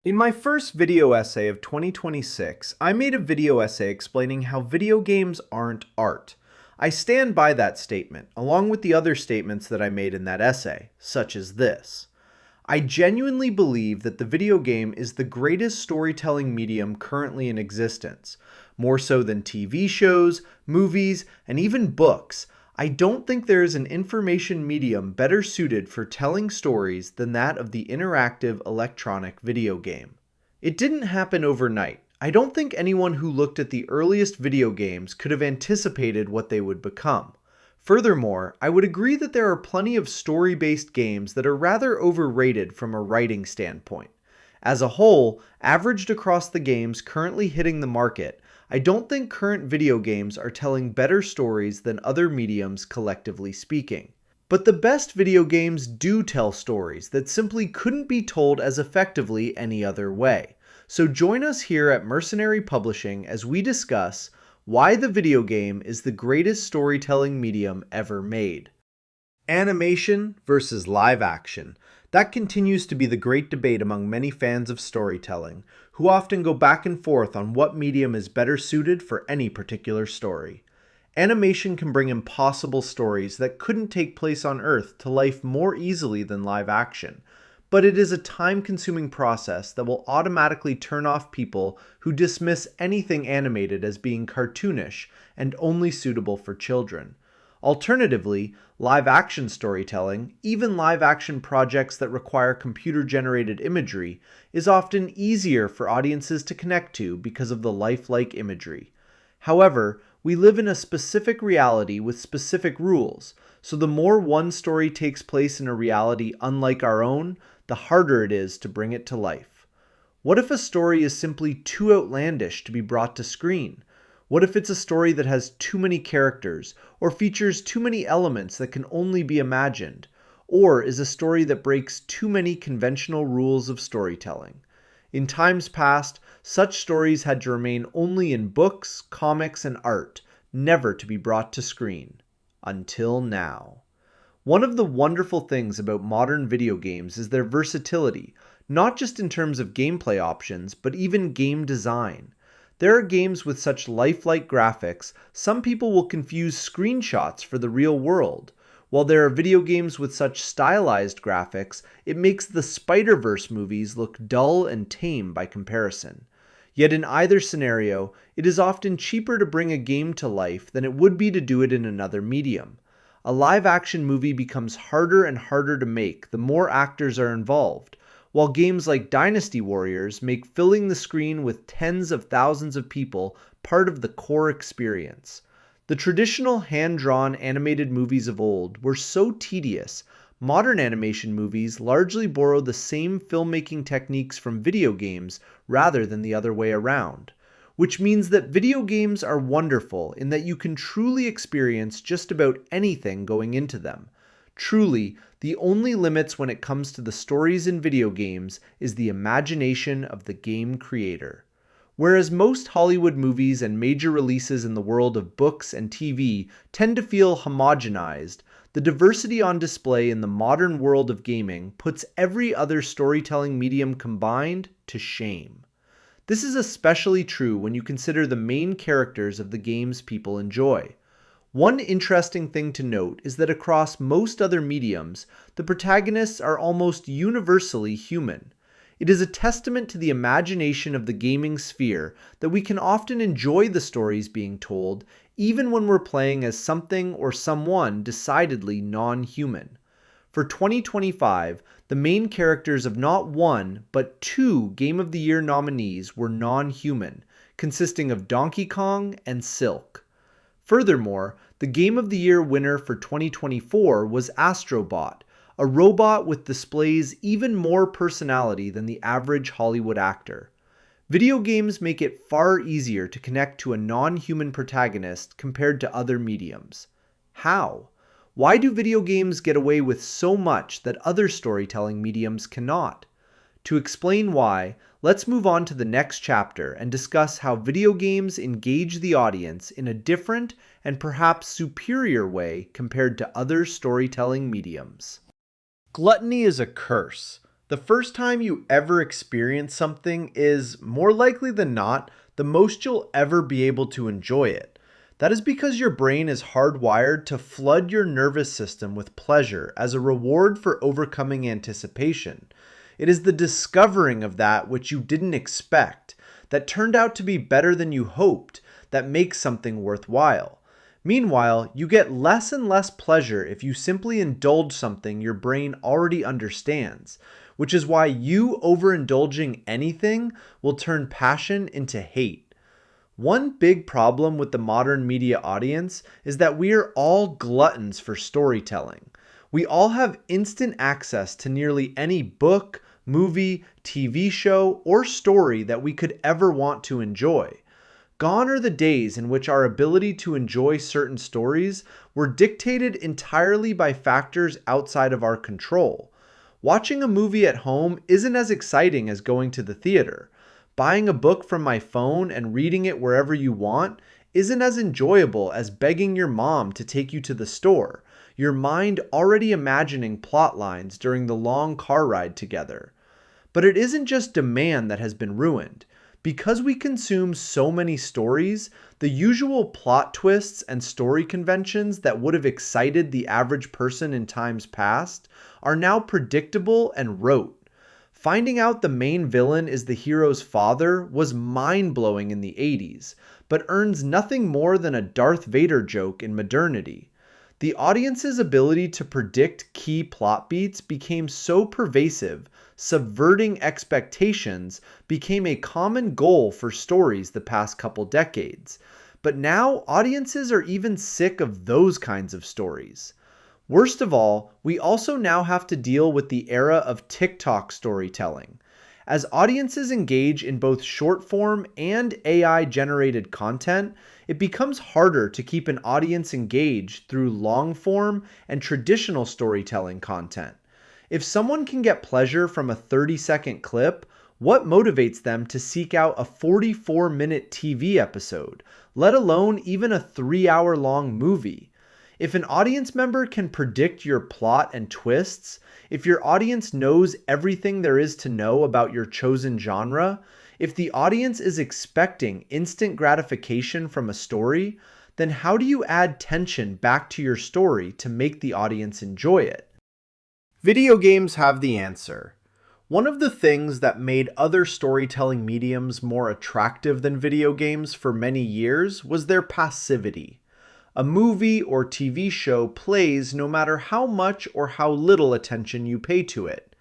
In my first video essay of 2026, I made a video essay explaining how video games aren't art. I stand by that statement, along with the other statements that I made in that essay, such as this. I genuinely believe that the video game is the greatest storytelling medium currently in existence. More so than TV shows, movies, and even books. I don't think there is an information medium better suited for telling stories than that of the interactive electronic video game. It didn't happen overnight. I don't think anyone who looked at the earliest video games could have anticipated what they would become. Furthermore, I would agree that there are plenty of story-based games that are rather overrated from a writing standpoint. As a whole, averaged across the games currently hitting the market, I don't think current video games are telling better stories than other mediums collectively speaking. But the best video games do tell stories that simply couldn't be told as effectively any other way. So join us here at Mercenary Publishing as we discuss why the video game is the greatest storytelling medium ever made. Animation versus live action. That continues to be the great debate among many fans of storytelling, who often go back and forth on what medium is better suited for any particular story. Animation can bring impossible stories that couldn't take place on Earth to life more easily than live action, but it is a time-consuming process that will automatically turn off people who dismiss anything animated as being cartoonish and only suitable for children. Alternatively, live-action storytelling, even live-action projects that require computer-generated imagery, is often easier for audiences to connect to because of the lifelike imagery. However, we live in a specific reality with specific rules, so the more one story takes place in a reality unlike our own, the harder it is to bring it to life. What if a story is simply too outlandish to be brought to screen? What if it's a story that has too many characters, or features too many elements that can only be imagined, or is a story that breaks too many conventional rules of storytelling? In times past, such stories had to remain only in books, comics, and art, never to be brought to screen. Until now. One of the wonderful things about modern video games is their versatility, not just in terms of gameplay options, but even game design. There are games with such lifelike graphics, some people will confuse screenshots for the real world. While there are video games with such stylized graphics, it makes the Spider-Verse movies look dull and tame by comparison. Yet in either scenario, it is often cheaper to bring a game to life than it would be to do it in another medium. A live-action movie becomes harder and harder to make the more actors are involved, while games like Dynasty Warriors make filling the screen with tens of thousands of people part of the core experience. The traditional hand-drawn animated movies of old were so tedious, modern animation movies largely borrow the same filmmaking techniques from video games rather than the other way around. Which means that video games are wonderful in that you can truly experience just about anything going into them. Truly, the only limits when it comes to the stories in video games is the imagination of the game creator. Whereas most Hollywood movies and major releases in the world of books and TV tend to feel homogenized, the diversity on display in the modern world of gaming puts every other storytelling medium combined to shame. This is especially true when you consider the main characters of the games people enjoy. One interesting thing to note is that across most other mediums, the protagonists are almost universally human. It is a testament to the imagination of the gaming sphere that we can often enjoy the stories being told, even when we're playing as something or someone decidedly non-human. For 2025, the main characters of not one, but two Game of the Year nominees were non-human, consisting of Donkey Kong and Silk. Furthermore, the Game of the Year winner for 2024 was Astrobot, a robot with displays even more personality than the average Hollywood actor. Video games make it far easier to connect to a non-human protagonist compared to other mediums. How? Why do video games get away with so much that other storytelling mediums cannot? To explain why, let's move on to the next chapter and discuss how video games engage the audience in a different and perhaps superior way compared to other storytelling mediums. Gluttony is a curse. The first time you ever experience something is, more likely than not, the most you'll ever be able to enjoy it. That is because your brain is hardwired to flood your nervous system with pleasure as a reward for overcoming anticipation. It is the discovering of that which you didn't expect, that turned out to be better than you hoped, that makes something worthwhile. Meanwhile, you get less and less pleasure if you simply indulge something your brain already understands, which is why you overindulging anything will turn passion into hate. One big problem with the modern media audience is that we are all gluttons for storytelling. We all have instant access to nearly any book, movie, TV show, or story that we could ever want to enjoy. Gone are the days in which our ability to enjoy certain stories were dictated entirely by factors outside of our control. Watching a movie at home isn't as exciting as going to the theater. Buying a book from my phone and reading it wherever you want isn't as enjoyable as begging your mom to take you to the store, your mind already imagining plot lines during the long car ride together. But it isn't just demand that has been ruined. Because we consume so many stories, the usual plot twists and story conventions that would have excited the average person in times past are now predictable and rote. Finding out the main villain is the hero's father was mind-blowing in the 80s, but earns nothing more than a Darth Vader joke in modernity. The audience's ability to predict key plot beats became so pervasive, subverting expectations became a common goal for stories the past couple decades. But now, audiences are even sick of those kinds of stories. Worst of all, we also now have to deal with the era of TikTok storytelling. As audiences engage in both short-form and AI-generated content, it becomes harder to keep an audience engaged through long-form and traditional storytelling content. If someone can get pleasure from a 30-second clip, what motivates them to seek out a 44-minute TV episode, let alone even a 3-hour-long movie? If an audience member can predict your plot and twists, if your audience knows everything there is to know about your chosen genre, if the audience is expecting instant gratification from a story, then how do you add tension back to your story to make the audience enjoy it? Video games have the answer. One of the things that made other storytelling mediums more attractive than video games for many years was their passivity. A movie or TV show plays no matter how much or how little attention you pay to it.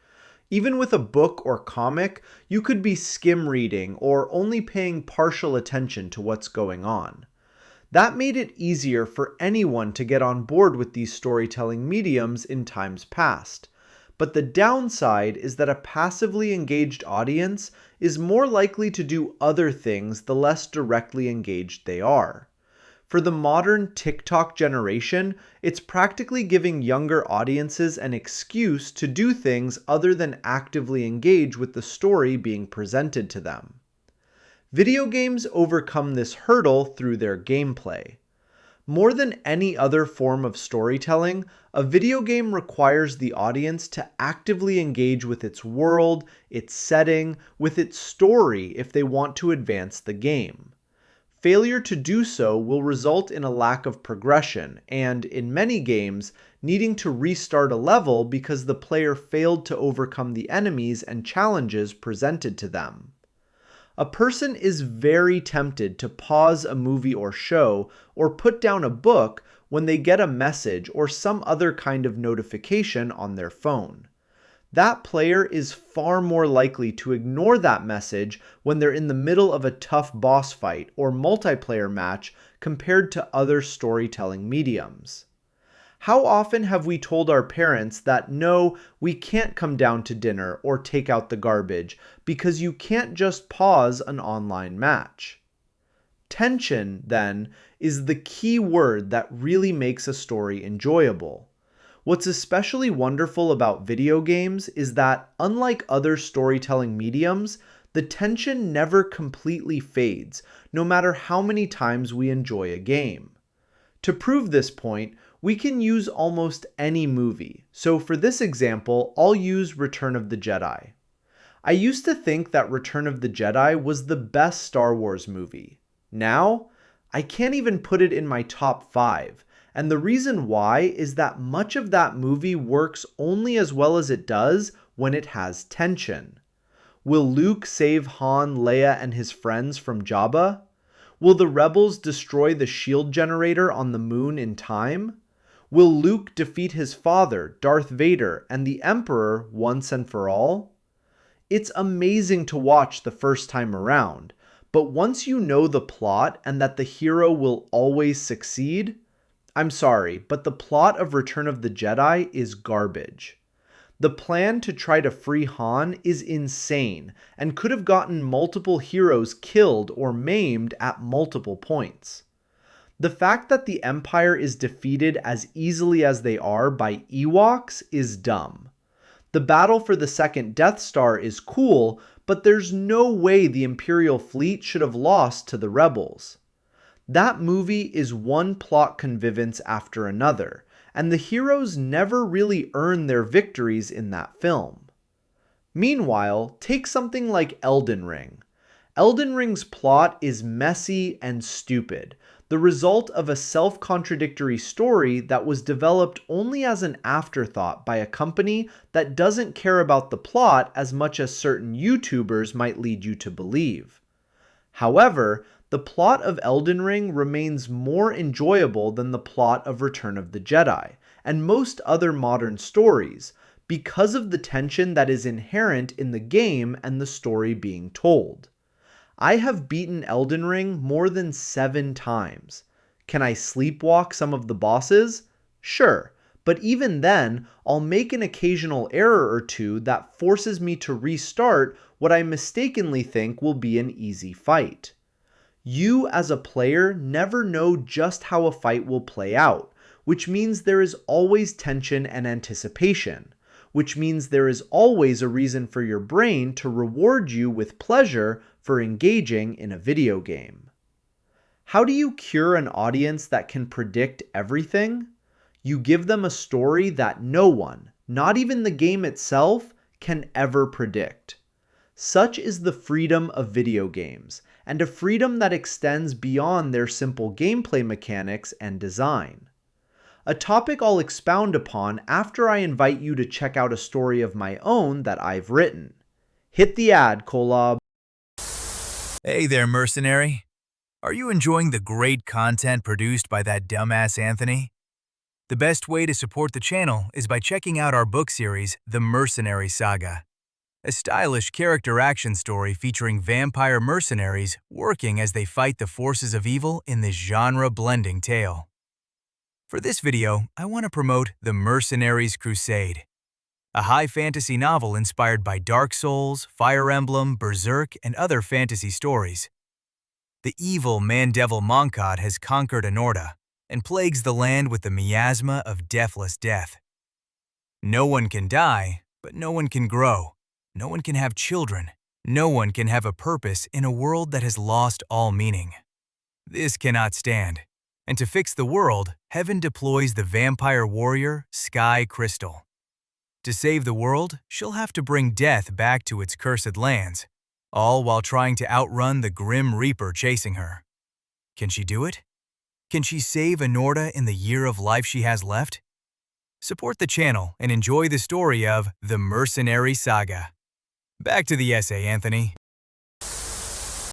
Even with a book or comic, you could be skim reading or only paying partial attention to what's going on. That made it easier for anyone to get on board with these storytelling mediums in times past. But the downside is that a passively engaged audience is more likely to do other things the less directly engaged they are. For the modern TikTok generation, it's practically giving younger audiences an excuse to do things other than actively engage with the story being presented to them. Video games overcome this hurdle through their gameplay. More than any other form of storytelling, a video game requires the audience to actively engage with its world, its setting, with its story if they want to advance the game. Failure to do so will result in a lack of progression and, in many games, needing to restart a level because the player failed to overcome the enemies and challenges presented to them. A person is very tempted to pause a movie or show or put down a book when they get a message or some other kind of notification on their phone. That player is far more likely to ignore that message when they're in the middle of a tough boss fight or multiplayer match compared to other storytelling mediums. How often have we told our parents that no, we can't come down to dinner or take out the garbage because you can't just pause an online match? Tension, then, is the key word that really makes a story enjoyable. What's especially wonderful about video games is that, unlike other storytelling mediums, the tension never completely fades, no matter how many times we enjoy a game. To prove this point, We can use almost any movie, so for this example, I'll use Return of the Jedi. I used to think that Return of the Jedi was the best Star Wars movie. Now, I can't even put it in my top 5, and the reason why is that much of that movie works only as well as it does when it has tension. Will Luke save Han, Leia, and his friends from Jabba? Will the rebels destroy the shield generator on the moon in time? Will Luke defeat his father, Darth Vader, and the Emperor once and for all? It's amazing to watch the first time around, but once you know the plot and that the hero will always succeed, I'm sorry, but the plot of Return of the Jedi is garbage. The plan to try to free Han is insane and could have gotten multiple heroes killed or maimed at multiple points. The fact that the Empire is defeated as easily as they are by Ewoks is dumb. The battle for the second Death Star is cool, but there's no way the Imperial fleet should have lost to the Rebels. That movie is one plot convivence after another, and the heroes never really earn their victories in that film. Meanwhile, take something like Elden Ring. Elden Ring's plot is messy and stupid, the result of a self-contradictory story that was developed only as an afterthought by a company that doesn't care about the plot as much as certain YouTubers might lead you to believe. However, the plot of Elden Ring remains more enjoyable than the plot of Return of the Jedi, and most other modern stories, because of the tension that is inherent in the game and the story being told. I have beaten Elden Ring more than 7 times. Can I sleepwalk some of the bosses? Sure, but even then, I'll make an occasional error or two that forces me to restart what I mistakenly think will be an easy fight. You as a player never know just how a fight will play out, which means there is always tension and anticipation, which means there is always a reason for your brain to reward you with pleasure for engaging in a video game. How do you cure an audience that can predict everything? You give them a story that no one, not even the game itself, can ever predict. Such is the freedom of video games, and a freedom that extends beyond their simple gameplay mechanics and design. A topic I'll expound upon after I invite you to check out a story of my own that I've written. Hit the ad, Kolob. Hey there, mercenary. Are you enjoying the great content produced by that dumbass Anthony? The best way to support the channel is by checking out our book series, The Mercenary Saga, a stylish character action story featuring vampire mercenaries working as they fight the forces of evil in this genre-blending tale. For this video, I want to promote The Mercenaries Crusade, a high fantasy novel inspired by Dark Souls, Fire Emblem, Berserk, and other fantasy stories. The evil man-devil Moncad has conquered Anorta and plagues the land with the miasma of deathless death. No one can die, but no one can grow. No one can have children. No one can have a purpose in a world that has lost all meaning. This cannot stand. And to fix the world, Heaven deploys the vampire warrior, Sky Crystal. To save the world, she'll have to bring death back to its cursed lands, all while trying to outrun the Grim Reaper chasing her. Can she do it? Can she save Anorta in the year of life she has left? Support the channel and enjoy the story of The Mercenary Saga. Back to the essay, Anthony.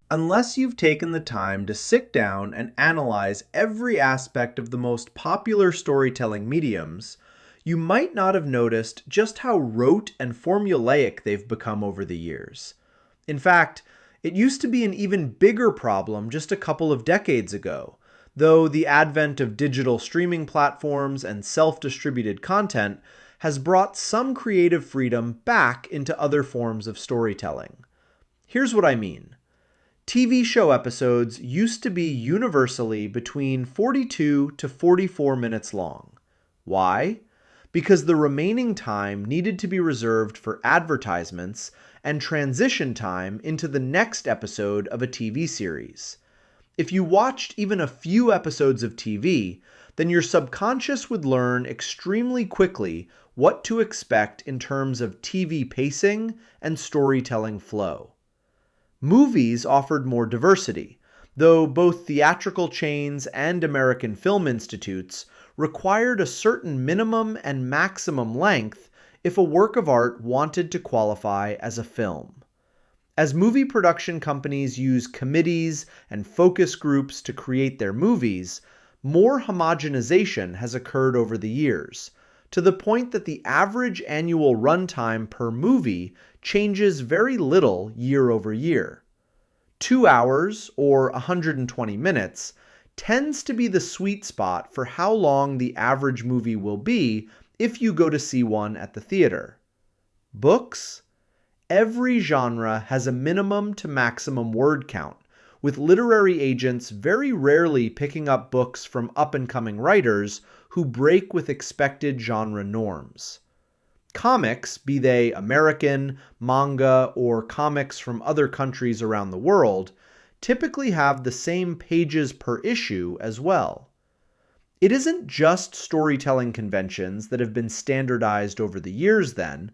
Unless you've taken the time to sit down and analyze every aspect of the most popular storytelling mediums, you might not have noticed just how rote and formulaic they've become over the years. In fact, it used to be an even bigger problem just a couple of decades ago, though the advent of digital streaming platforms and self-distributed content has brought some creative freedom back into other forms of storytelling. Here's what I mean. TV show episodes used to be universally between 42 to 44 minutes long. Why? Because the remaining time needed to be reserved for advertisements and transition time into the next episode of a TV series. If you watched even a few episodes of TV, then your subconscious would learn extremely quickly what to expect in terms of TV pacing and storytelling flow. Movies offered more diversity, though both theatrical chains and American film institutes required a certain minimum and maximum length if a work of art wanted to qualify as a film. As movie production companies use committees and focus groups to create their movies, more homogenization has occurred over the years, to the point that the average annual runtime per movie changes very little year over year. 2 hours, or 120 minutes, tends to be the sweet spot for how long the average movie will be if you go to see one at the theater. Books? Every genre has a minimum to maximum word count, with literary agents very rarely picking up books from up-and-coming writers who break with expected genre norms. Comics, be they American, manga, or comics from other countries around the world, typically have the same pages per issue as well. It isn't just storytelling conventions that have been standardized over the years then,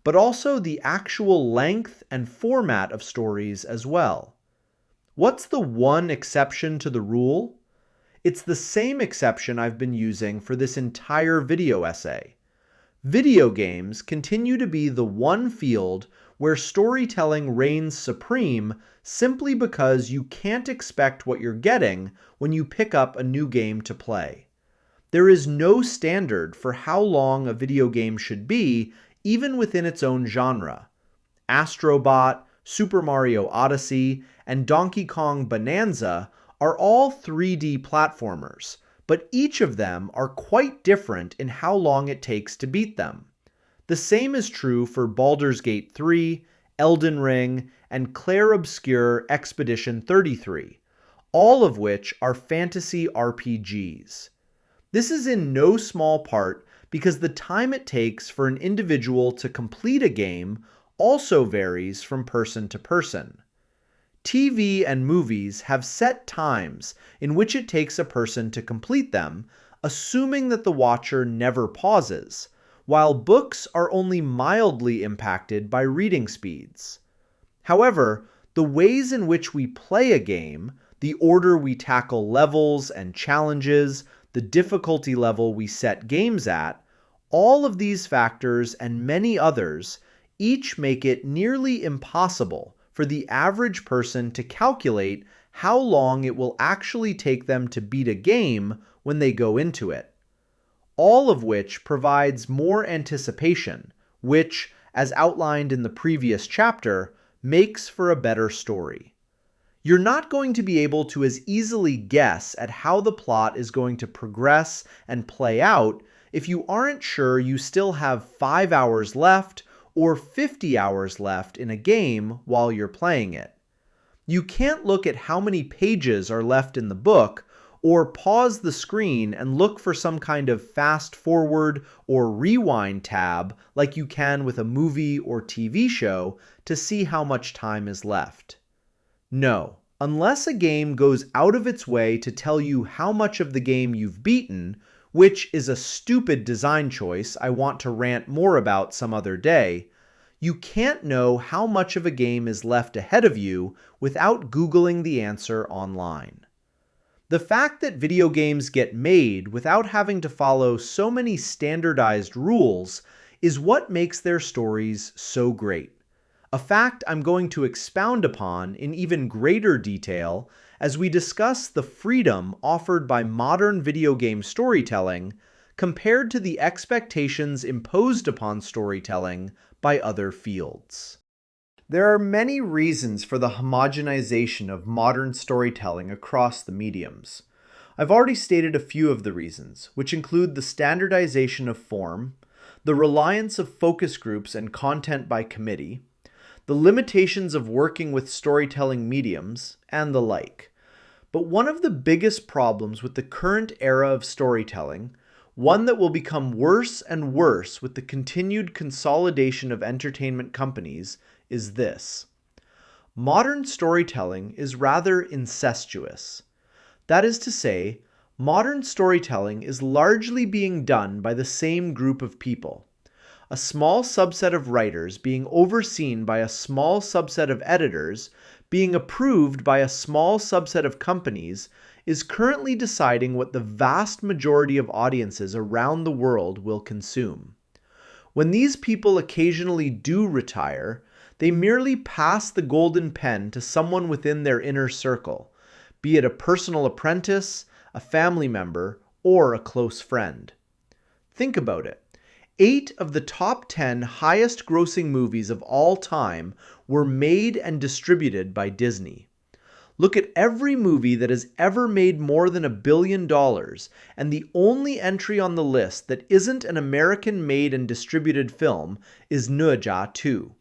but also the actual length and format of stories as well. What's the one exception to the rule? It's the same exception I've been using for this entire video essay. Video games continue to be the one field where storytelling reigns supreme simply because you can't expect what you're getting when you pick up a new game to play. There is no standard for how long a video game should be, even within its own genre. Astro Bot, Super Mario Odyssey, and Donkey Kong Bonanza are all 3D platformers, but each of them are quite different in how long it takes to beat them. The same is true for Baldur's Gate 3, Elden Ring, and Clair Obscur Expedition 33, all of which are fantasy RPGs. This is in no small part because the time it takes for an individual to complete a game also varies from person to person. TV and movies have set times in which it takes a person to complete them, assuming that the watcher never pauses, while books are only mildly impacted by reading speeds. However, the ways in which we play a game, the order we tackle levels and challenges, the difficulty level we set games at, all of these factors and many others each make it nearly impossible for the average person to calculate how long it will actually take them to beat a game when they go into it. All of which provides more anticipation, which, as outlined in the previous chapter, makes for a better story. You're not going to be able to as easily guess at how the plot is going to progress and play out if you aren't sure you still have 5 hours left or 50 hours left in a game while you're playing it. You can't look at how many pages are left in the book or pause the screen and look for some kind of fast forward or rewind tab like you can with a movie or TV show to see how much time is left. No, unless a game goes out of its way to tell you how much of the game you've beaten, which is a stupid design choice I want to rant more about some other day, you can't know how much of a game is left ahead of you without Googling the answer online. The fact that video games get made without having to follow so many standardized rules is what makes their stories so great. A fact I'm going to expound upon in even greater detail as we discuss the freedom offered by modern video game storytelling compared to the expectations imposed upon storytelling by other fields. There are many reasons for the homogenization of modern storytelling across the mediums. I've already stated a few of the reasons, which include the standardization of form, the reliance of focus groups and content by committee, the limitations of working with storytelling mediums, and the like. But one of the biggest problems with the current era of storytelling, one that will become worse and worse with the continued consolidation of entertainment companies, is this. Modern storytelling is rather incestuous. That is to say, Modern storytelling is largely being done by the same group of people. A small subset of writers being overseen by a small subset of editors, being approved by a small subset of companies, is currently deciding what the vast majority of audiences around the world will consume. When these people occasionally do retire, they merely pass the golden pen to someone within their inner circle, be it a personal apprentice, a family member, or a close friend. Think about it. 8 of the top 10 highest grossing movies of all time were made and distributed by Disney. Look at every movie that has ever made more than $1 billion, and the only entry on the list that isn't an American-made and distributed film is Ne Zha 2.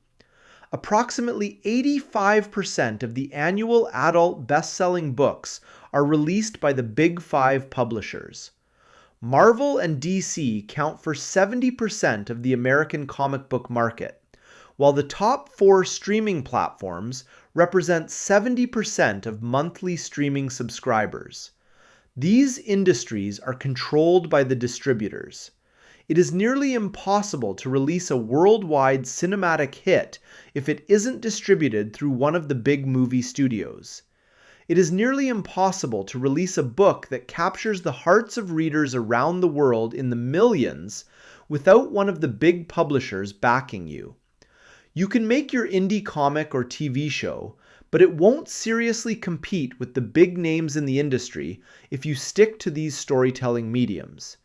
Approximately 85% of the annual adult best-selling books are released by the Big Five publishers. Marvel and DC count for 70% of the American comic book market, while the top 4 streaming platforms represent 70% of monthly streaming subscribers. These industries are controlled by the distributors. It is nearly impossible to release a worldwide cinematic hit if it isn't distributed through one of the big movie studios. It is nearly impossible to release a book that captures the hearts of readers around the world in the millions without one of the big publishers backing you. You can make your indie comic or TV show, but it won't seriously compete with the big names in the industry if you stick to these storytelling mediums.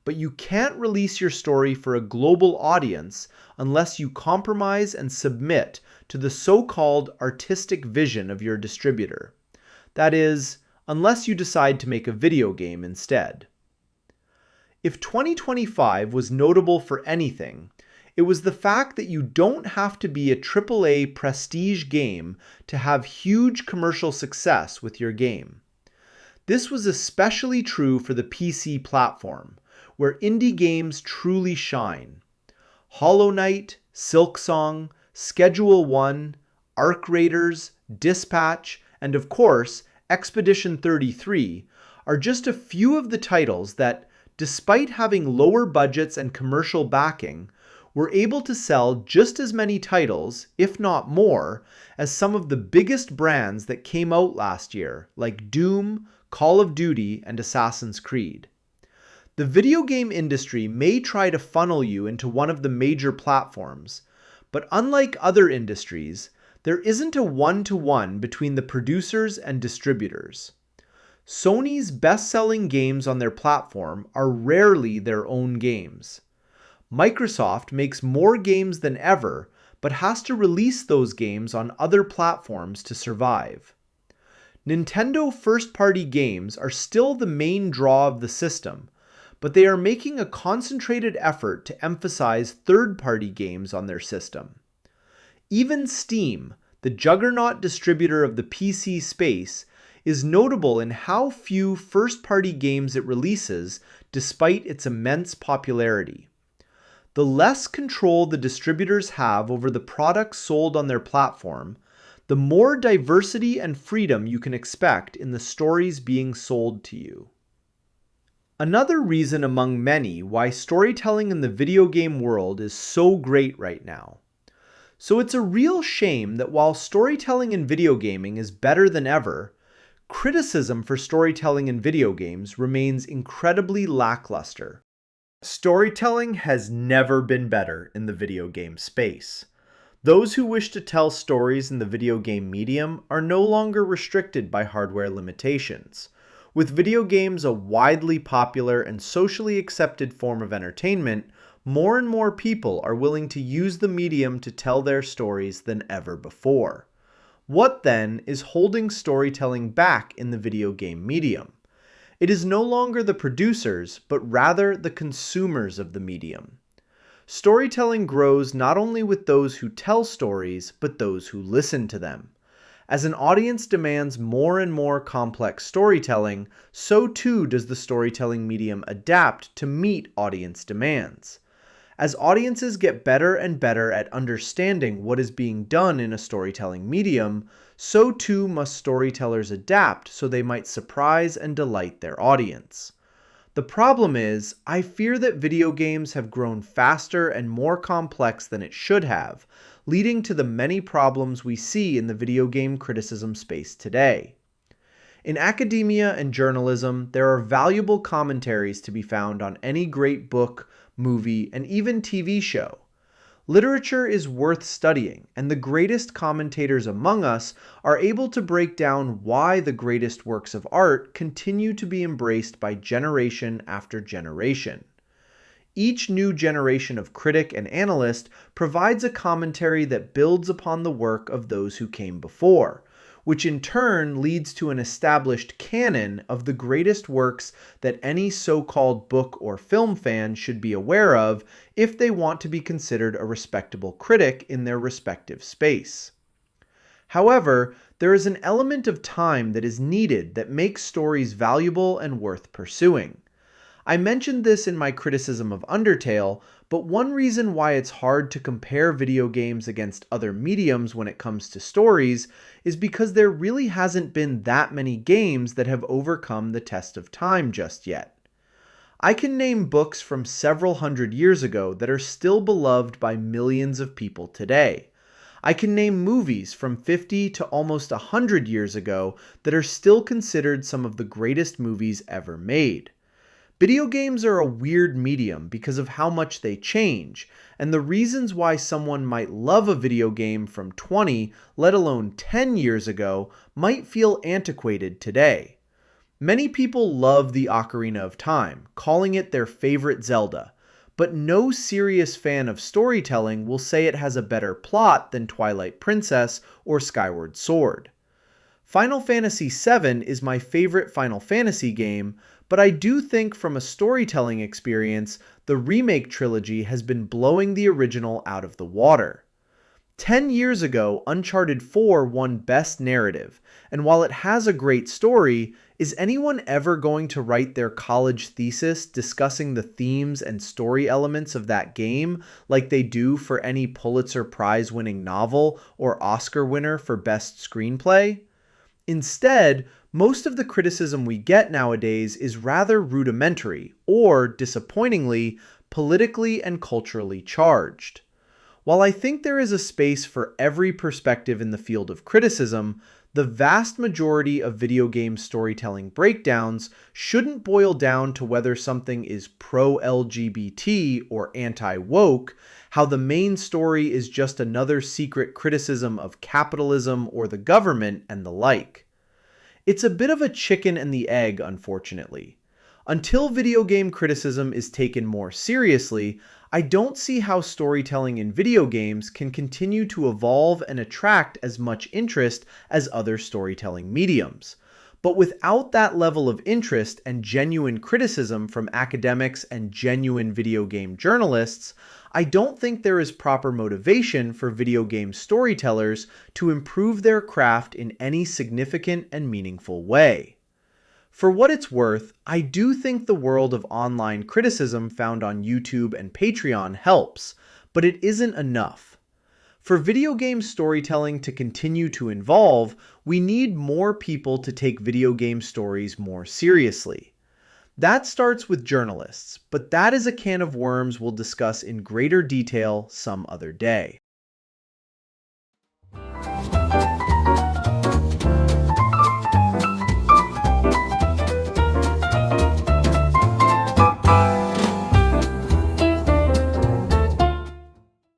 But you can't release your story for a global audience unless you compromise and submit to the so-called artistic vision of your distributor. That is, unless you decide to make a video game instead. If 2025 was notable for anything, it was the fact that you don't have to be a AAA prestige game to have huge commercial success with your game. This was especially true for the PC platform, where indie games truly shine. Hollow Knight, Silksong, Schedule 1, Arc Raiders, Dispatch, and of course, Expedition 33 are just a few of the titles that, despite having lower budgets and commercial backing, were able to sell just as many titles, if not more, as some of the biggest brands that came out last year, like Doom, Call of Duty, and Assassin's Creed. The video game industry may try to funnel you into one of the major platforms, but unlike other industries, there isn't a one-to-one between the producers and distributors. Sony's best-selling games on their platform are rarely their own games. Microsoft makes more games than ever, but has to release those games on other platforms to survive. Nintendo first-party games are still the main draw of the system, but they are making a concentrated effort to emphasize third-party games on their system. Even Steam, the juggernaut distributor of the PC space, is notable in how few first-party games it releases despite its immense popularity. The less control the distributors have over the products sold on their platform, the more diversity and freedom you can expect in the stories being sold to you. Another reason among many why storytelling in the video game world is so great right now. So it's a real shame that while storytelling in video gaming is better than ever, criticism for storytelling in video games remains incredibly lackluster. Storytelling has never been better in the video game space. Those who wish to tell stories in the video game medium are no longer restricted by hardware limitations. With video games a widely popular and socially accepted form of entertainment, more and more people are willing to use the medium to tell their stories than ever before. What then is holding storytelling back in the video game medium? It is no longer the producers, but rather the consumers of the medium. Storytelling grows not only with those who tell stories, but those who listen to them. As an audience demands more and more complex storytelling, so too does the storytelling medium adapt to meet audience demands. As audiences get better and better at understanding what is being done in a storytelling medium, so too must storytellers adapt so they might surprise and delight their audience. The problem is, I fear that video games have grown faster and more complex than it should have, leading to the many problems we see in the video game criticism space today. In academia and journalism, there are valuable commentaries to be found on any great book, movie, and even TV show. Literature is worth studying, and the greatest commentators among us are able to break down why the greatest works of art continue to be embraced by generation after generation. Each new generation of critic and analyst provides a commentary that builds upon the work of those who came before, which in turn leads to an established canon of the greatest works that any so-called book or film fan should be aware of if they want to be considered a respectable critic in their respective space. However, there is an element of time that is needed that makes stories valuable and worth pursuing. I mentioned this in my criticism of Undertale, but one reason why it's hard to compare video games against other mediums when it comes to stories is because there really hasn't been that many games that have overcome the test of time just yet. I can name books from several hundred years ago that are still beloved by millions of people today. I can name movies from 50 to almost 100 years ago that are still considered some of the greatest movies ever made. Video games are a weird medium because of how much they change, and the reasons why someone might love a video game from 20, let alone 10 years ago, might feel antiquated today. Many people love the Ocarina of Time, calling it their favorite Zelda, but no serious fan of storytelling will say it has a better plot than Twilight Princess or Skyward Sword. Final Fantasy VII is my favorite Final Fantasy game, but I do think from a storytelling experience, the remake trilogy has been blowing the original out of the water. 10 years ago, Uncharted 4 won Best Narrative, and while it has a great story, is anyone ever going to write their college thesis discussing the themes and story elements of that game like they do for any Pulitzer Prize-winning novel or Oscar winner for Best Screenplay? Instead, most of the criticism we get nowadays is rather rudimentary or, disappointingly, politically and culturally charged. While I think there is a space for every perspective in the field of criticism, the vast majority of video game storytelling breakdowns shouldn't boil down to whether something is pro-LGBT or anti-woke, how the main story is just another secret criticism of capitalism or the government, and the like. It's a bit of a chicken and the egg, unfortunately. Until video game criticism is taken more seriously, I don't see how storytelling in video games can continue to evolve and attract as much interest as other storytelling mediums. But without that level of interest and genuine criticism from academics and genuine video game journalists, I don't think there is proper motivation for video game storytellers to improve their craft in any significant and meaningful way. For what it's worth, I do think the world of online criticism found on YouTube and Patreon helps, but it isn't enough. For video game storytelling to continue to evolve, we need more people to take video game stories more seriously. That starts with journalists, but that is a can of worms we'll discuss in greater detail some other day.